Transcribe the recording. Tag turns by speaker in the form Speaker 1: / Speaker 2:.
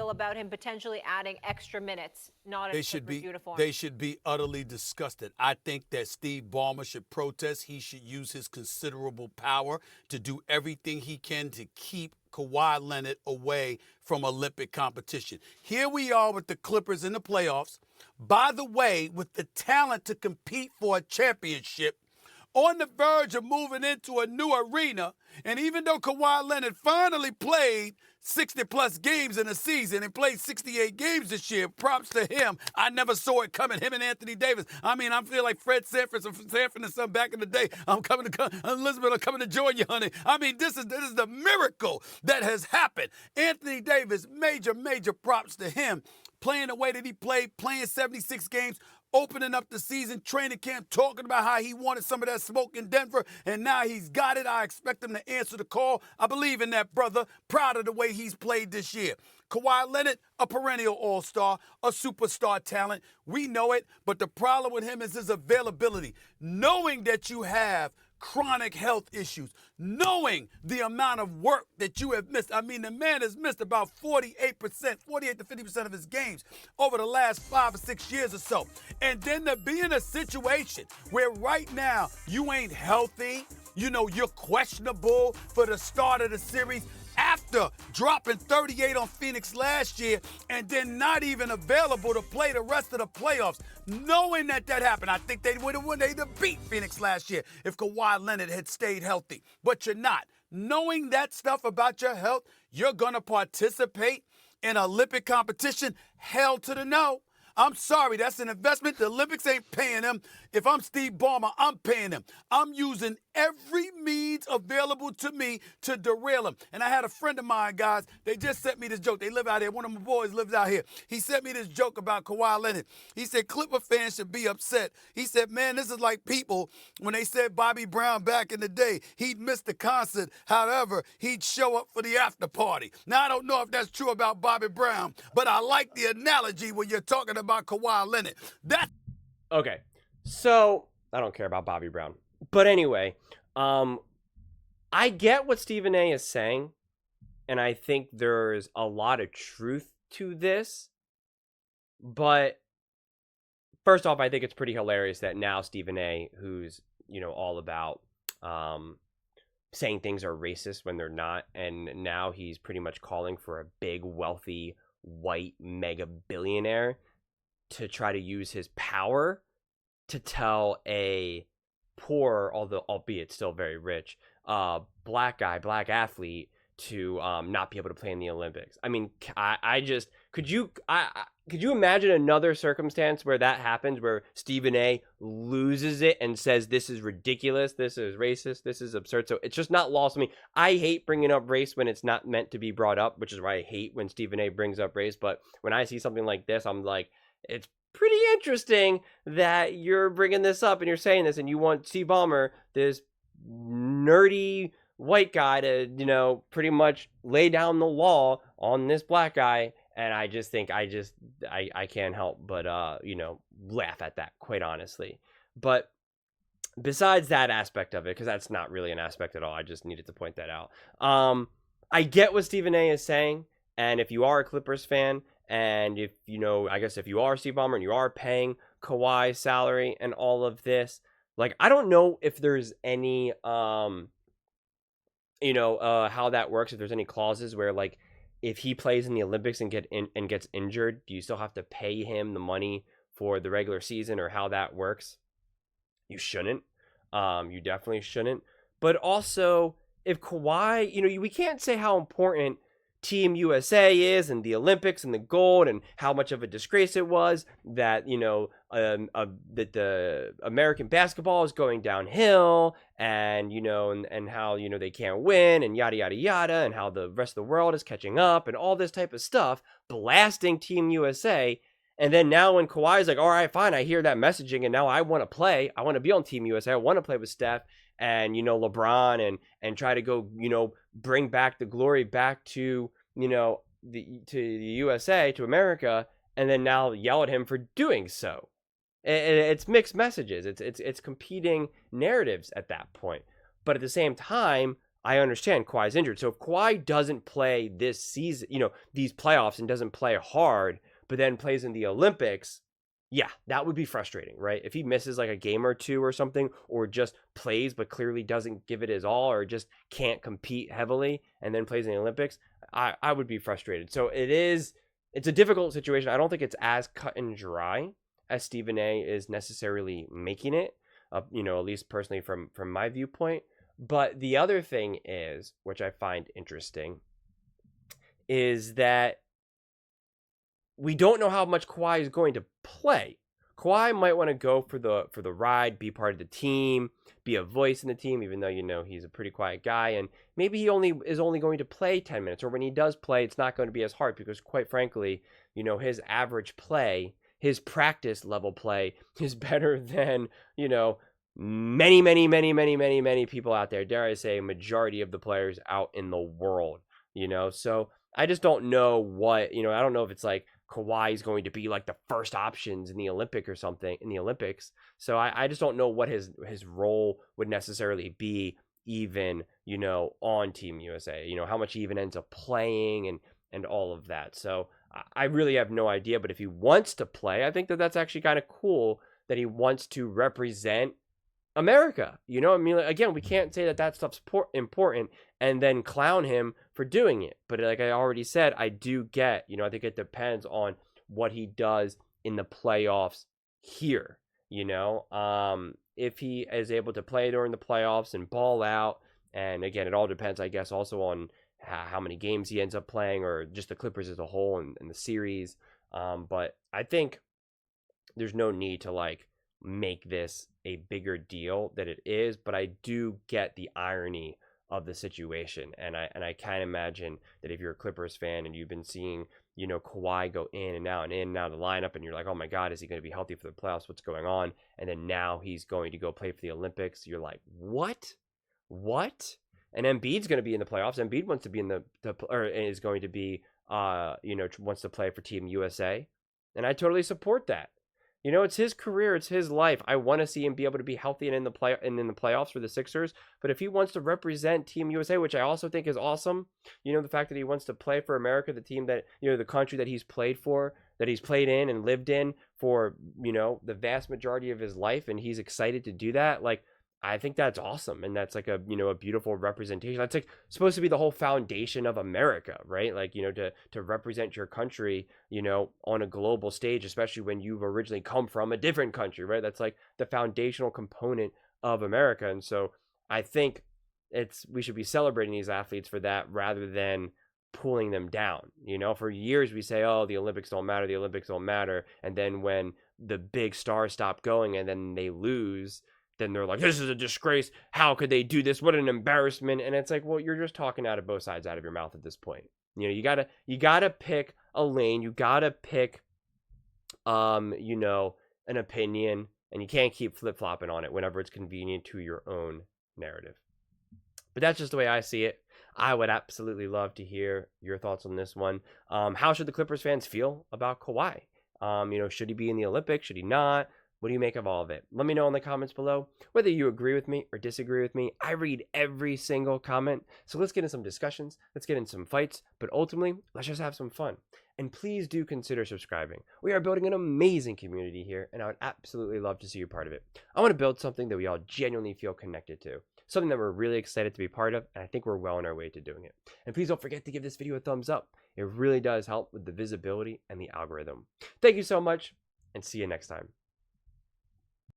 Speaker 1: feel about him potentially adding extra minutes, not in
Speaker 2: They
Speaker 1: a
Speaker 2: should
Speaker 1: Clippers
Speaker 2: be
Speaker 1: uniform?
Speaker 2: they should be utterly disgusted. I think that Steve Ballmer should protest. He should use his considerable power to do everything he can to keep Kawhi Leonard away from Olympic competition. Here we are with the Clippers in the playoffs. By the way, with the talent to compete for a championship, on the verge of moving into a new arena. And even though Kawhi Leonard finally played 60-plus games in a season and played 68 games this year, props to him. I never saw it coming, him and Anthony Davis. I mean, I feel like Fred Sanford from Sanford and Son back in the day. Elizabeth, I'm coming to join you, honey. I mean, this is the miracle that has happened. Anthony Davis, major props to him. Playing the way that he played, playing 76 games, opening up the season, training camp, talking about how he wanted some of that smoke in Denver, and now he's got it. I expect him to answer the call. I believe in that brother. Proud of the way he's played this year. Kawhi Leonard, a perennial all-star, a superstar talent. We know it, but the problem with him is his availability. Knowing that you have chronic health issues, knowing the amount of work that you have missed. I mean, the man has missed about 48% to 50% of his games over the last 5 or 6 years or so. And then to be in a situation where right now you ain't healthy, you're questionable for the start of the series, after dropping 38 on Phoenix last year and then not even available to play the rest of the playoffs. Knowing that happened, I think they would have won. They'd have beat Phoenix last year if Kawhi Leonard had stayed healthy. But you're not. Knowing that stuff about your health, you're going to participate in Olympic competition? Hell to the no. I'm sorry, that's an investment. The Olympics ain't paying them. If I'm Steve Ballmer, I'm paying them. I'm using every means available to me to derail him. And I had a friend of mine, guys, they just sent me this joke. They live out here. One of my boys lives out here. He sent me this joke about Kawhi Leonard. He said, Clipper fans should be upset. He said, man, this is like people when they said Bobby Brown back in the day, he'd miss the concert. However, he'd show up for the after party. Now, I don't know if that's true about Bobby Brown, but I like the analogy when you're talking about Kawhi Leonard.
Speaker 3: Okay, so I don't care about Bobby Brown. But anyway, I get what Stephen A is saying, and I think there's a lot of truth to this. But first off, I think it's pretty hilarious that now Stephen A, who's, all about saying things are racist when they're not, and now he's pretty much calling for a big, wealthy, white mega billionaire to try to use his power to tell a poor, although albeit still very rich, black athlete to not be able to play in the Olympics. I mean, could you imagine another circumstance where that happens, where Stephen A loses it and says this is ridiculous, this is racist, this is absurd? So it's just not lost on me. I hate bringing up race when it's not meant to be brought up, which is why I hate when Stephen A brings up race. But when I see something like this, I'm like, it's pretty interesting that you're bringing this up and you're saying this, and you want Steve Ballmer, this nerdy white guy, to, pretty much lay down the law on this black guy. And I just think I can't help but, laugh at that, quite honestly. But besides that aspect of it, because that's not really an aspect at all, I just needed to point that out. I get what Stephen A is saying. And if you are a Clippers fan, and if, I guess if you are Steve Ballmer and you are paying Kawhi's salary and all of this, like, I don't know if there's any, how that works, if there's any clauses where, like, if he plays in the Olympics and gets injured, do you still have to pay him the money for the regular season, or how that works? You shouldn't. You definitely shouldn't. But also, if Kawhi, we can't say how important Team USA is and the Olympics and the gold, and how much of a disgrace it was that that the American basketball is going downhill, and and how they can't win, and yada yada yada, and how the rest of the world is catching up, and all this type of stuff, blasting Team USA. And then now when Kawhi's like, all right, fine, I hear that messaging, and now I want to play, I want to be on Team USA, I want to play with Steph and LeBron, and try to go bring back the glory back to the USA, to America, and then now yell at him for doing so. It's mixed messages. It's competing narratives at that point. But at the same time, I understand Kawhi's injured. So if Kawhi doesn't play this season, these playoffs and doesn't play hard, but then plays in the Olympics, yeah, that would be frustrating, right? If he misses like a game or two or something, or just plays but clearly doesn't give it his all, or just can't compete heavily and then plays in the Olympics, I would be frustrated. So it's a difficult situation. I don't think it's as cut and dry as Stephen A is necessarily making it, at least personally from my viewpoint. But the other thing is, which I find interesting, is that we don't know how much Kawhi is going to play. Kawhi might want to go for the ride, be part of the team, be a voice in the team, even though he's a pretty quiet guy, and maybe he is only going to play 10 minutes, or when he does play, it's not going to be as hard because, quite frankly, his average play, his practice level play is better than many, many, many, many, many, many people out there. Dare I say, majority of the players out in the world. So I just don't know what I don't know if it's like Kawhi is going to be like the first options in the Olympic or something in the Olympics. So I just don't know what his role would necessarily be, even on Team USA. How much he even ends up playing and all of that. So I really have no idea. But if he wants to play, I think that's actually kind of cool that he wants to represent America. I mean, again, we can't say that stuff's important and then clown him for doing it. But like I already said, I do get, I think it depends on what he does in the playoffs here. If he is able to play during the playoffs and ball out, and again, it all depends, I guess, also on how many games he ends up playing, or just the Clippers as a whole in the series. But I think there's no need to like make this a bigger deal than it is, but I do get the irony of the situation, and I can't imagine that if you're a Clippers fan and you've been seeing Kawhi go in and out of the lineup, and you're like, oh my god, is he going to be healthy for the playoffs, what's going on? And then now he's going to go play for the Olympics. You're like, what and Embiid's going to be in the playoffs. Embiid wants to be in or is going to be wants to play for Team USA, and I totally support that. It's his career, it's his life. I want to see him be able to be healthy and in the playoffs for the Sixers. But if he wants to represent Team USA, which I also think is awesome, the fact that he wants to play for America, the team that the country that he's played for, that he's played in and lived in for the vast majority of his life, and he's excited to do that. Like, I think that's awesome, and that's like a a beautiful representation. That's like supposed to be the whole foundation of America, right? Like to represent your country, on a global stage, especially when you've originally come from a different country, right? That's like the foundational component of America, and so I think we should be celebrating these athletes for that rather than pulling them down. For years we say, oh, the Olympics don't matter, and then when the big stars stop going and then they lose, then they're like, this is a disgrace. How could they do this? What an embarrassment. And it's like, well, you're just talking out of both sides out of your mouth at this point. You gotta pick a lane. You gotta pick, an opinion, and you can't keep flip-flopping on it whenever it's convenient to your own narrative. But that's just the way I see it. I would absolutely love to hear your thoughts on this one. How should the Clippers fans feel about Kawhi? Should he be in the Olympics? Should he not? What do you make of all of it? Let me know in the comments below whether you agree with me or disagree with me. I read every single comment. So let's get in some discussions. Let's get in some fights. But ultimately, let's just have some fun. And please do consider subscribing. We are building an amazing community here, and I would absolutely love to see you part of it. I want to build something that we all genuinely feel connected to. Something that we're really excited to be part of, and I think we're well on our way to doing it. And please don't forget to give this video a thumbs up. It really does help with the visibility and the algorithm. Thank you so much, and see you next time.